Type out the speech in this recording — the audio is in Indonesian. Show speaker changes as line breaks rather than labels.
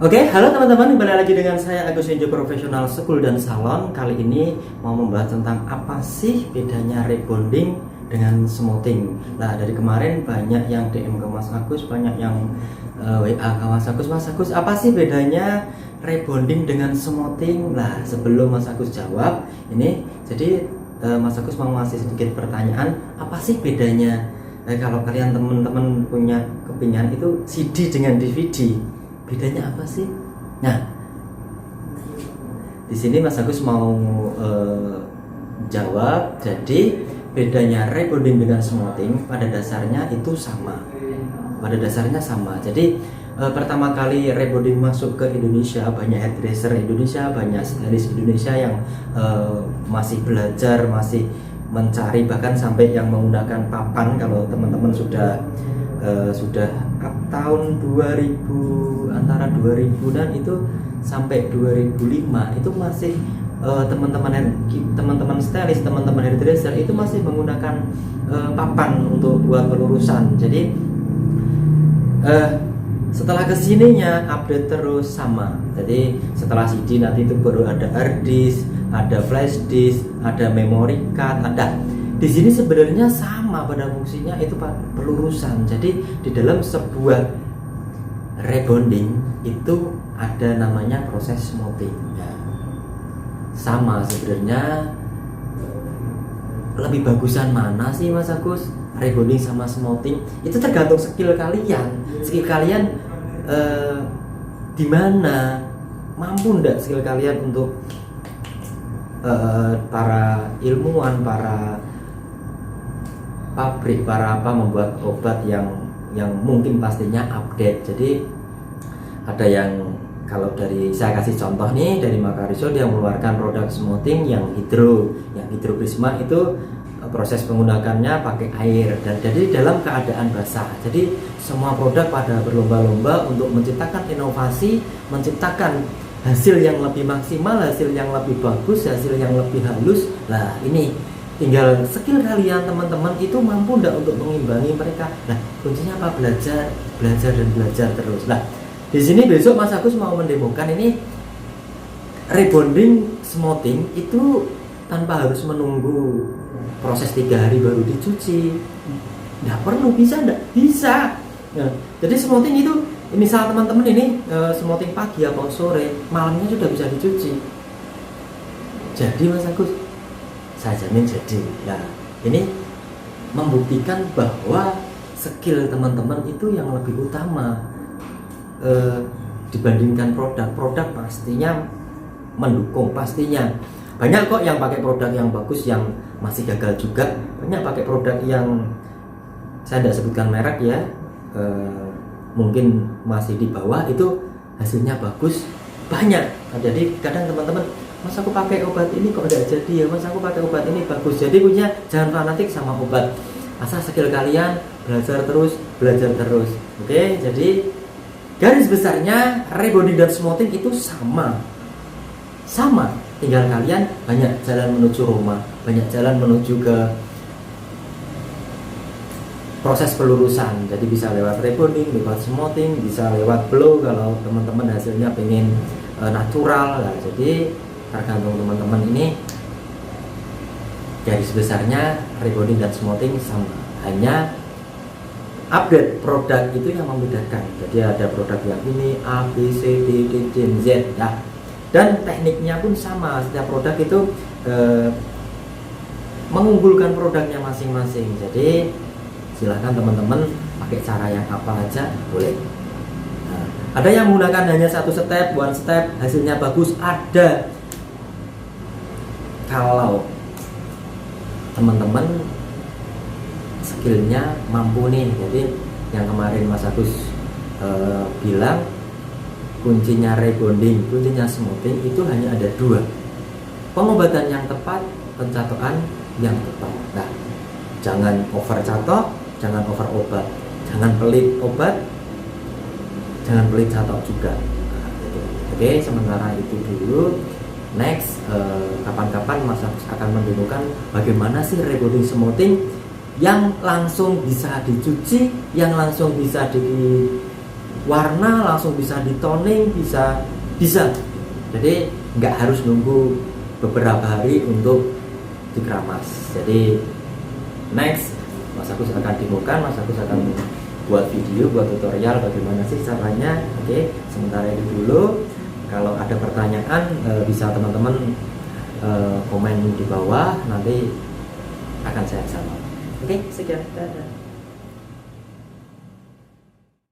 Oke, halo teman-teman, kembali lagi dengan saya Agus Enjo Professional School dan Salon. Kali ini mau membahas tentang apa sih bedanya rebonding dengan smoothing. Nah, dari kemarin banyak yang DM ke Mas Agus, banyak yang WA ke Mas Agus. Mas Agus, apa sih bedanya rebonding dengan smoothing? Nah, sebelum Mas Agus jawab, ini jadi Mas Agus mau ngasih sedikit pertanyaan, apa sih bedanya? Kalau kalian teman-teman punya kepingan itu CD dengan DVD, bedanya apa sih? Nah, di sini Mas Agus mau jawab. Jadi bedanya rebonding dengan smoothing pada dasarnya itu sama. Pada dasarnya sama. Jadi pertama kali rebonding masuk ke Indonesia, banyak hairdresser Indonesia, banyak stylist Indonesia yang masih belajar, masih mencari, bahkan sampai yang menggunakan papan. Kalau teman-teman sudah tahun 2000, antara 2000-an itu sampai 2005 itu masih teman-teman stylist, teman-teman hairdresser itu masih menggunakan papan untuk buat pelurusan. Jadi setelah kesininya update terus sama. Jadi setelah CD nanti itu baru ada hard disk, ada flash disk, ada memory card, ada. Di sini sebenarnya sama pada fungsinya, itu pelurusan. Jadi di dalam sebuah rebonding itu ada namanya proses smoothing. Ya, sama sebenarnya. Lebih bagusan mana sih Mas Agus? Rebonding sama smoothing itu tergantung skill kalian. Skill kalian di mana, mampu ndak skill kalian untuk para ilmuwan, para pabrik, para membuat obat yang mungkin pastinya update. Jadi ada yang, kalau dari saya kasih contoh nih, dari Makariso dia mengeluarkan produk smoothing yang hidro prisma itu proses penggunakannya pakai air dan jadi dalam keadaan basah. Jadi semua produk pada berlomba-lomba untuk menciptakan inovasi, menciptakan hasil yang lebih maksimal, hasil yang lebih bagus, hasil yang lebih halus. Nah, ini tinggal skill kalian teman-teman itu mampu enggak untuk mengimbangi mereka. Nah, kuncinya apa? Belajar dan belajar terus. Nah, di sini besok Mas Agus mau mendemokan ini rebonding smoothing itu tanpa harus menunggu proses 3 hari baru dicuci. Nggak perlu, bisa enggak? Bisa. Nah, jadi smoothing itu misal teman-teman ini smoothing pagi atau sore, malamnya sudah bisa dicuci. Jadi Mas Agus, saya jamin jadi. Nah, ini membuktikan bahwa skill teman-teman itu yang lebih utama dibandingkan produk pastinya mendukung, pastinya banyak kok yang pakai produk yang bagus yang masih gagal juga, banyak pakai produk yang saya tidak sebutkan merek ya, mungkin masih di bawah, itu hasilnya bagus banyak. Nah, jadi kadang teman-teman, Mas aku pakai obat ini kok tidak jadi ya, Mas aku pakai obat ini bagus. Jadi punya jangan fanatik sama obat, asal skill kalian belajar terus. Oke, jadi garis besarnya rebonding dan smoothing itu sama. Tinggal kalian banyak jalan menuju Roma, banyak jalan menuju ke proses pelurusan. Jadi bisa lewat rebonding, lewat smoothing, bisa lewat blow kalau teman-teman hasilnya pengen natural. Nah, jadi tergantung teman-teman. Ini garis besarnya rebonding dan smoothing sama, hanya update produk itu yang membedakan. Jadi ada produk yang ini A, B, C, D, Z ya. Dan tekniknya pun sama, setiap produk itu mengunggulkan produknya masing-masing. Jadi silahkan teman-teman pakai cara yang apa aja boleh. Nah, ada yang menggunakan hanya one step hasilnya bagus, ada. Kalau teman-teman skillnya mampu nih, jadi yang kemarin Mas Agus bilang kuncinya rebonding, kuncinya smoothing itu hanya ada 2, pengobatan yang tepat, pencatokan yang tepat. Nah, jangan over catok, jangan over obat, jangan pelit obat, jangan pelit catok juga. Nah, gitu. Oke, sementara itu dulu. Next, kapan-kapan Mas Agus akan mendemokan bagaimana sih rebonding smoothing yang langsung bisa dicuci, yang langsung bisa warna langsung bisa ditoning, bisa. Jadi nggak harus nunggu beberapa hari untuk dikeramas. Jadi next Mas Agus akan demokan, Mas Agus akan buat video, buat tutorial bagaimana sih caranya. Oke, sementara itu dulu. Kalau ada pertanyaan bisa teman-teman komen di bawah, nanti akan saya jawab. Oke, sekian. Dadah.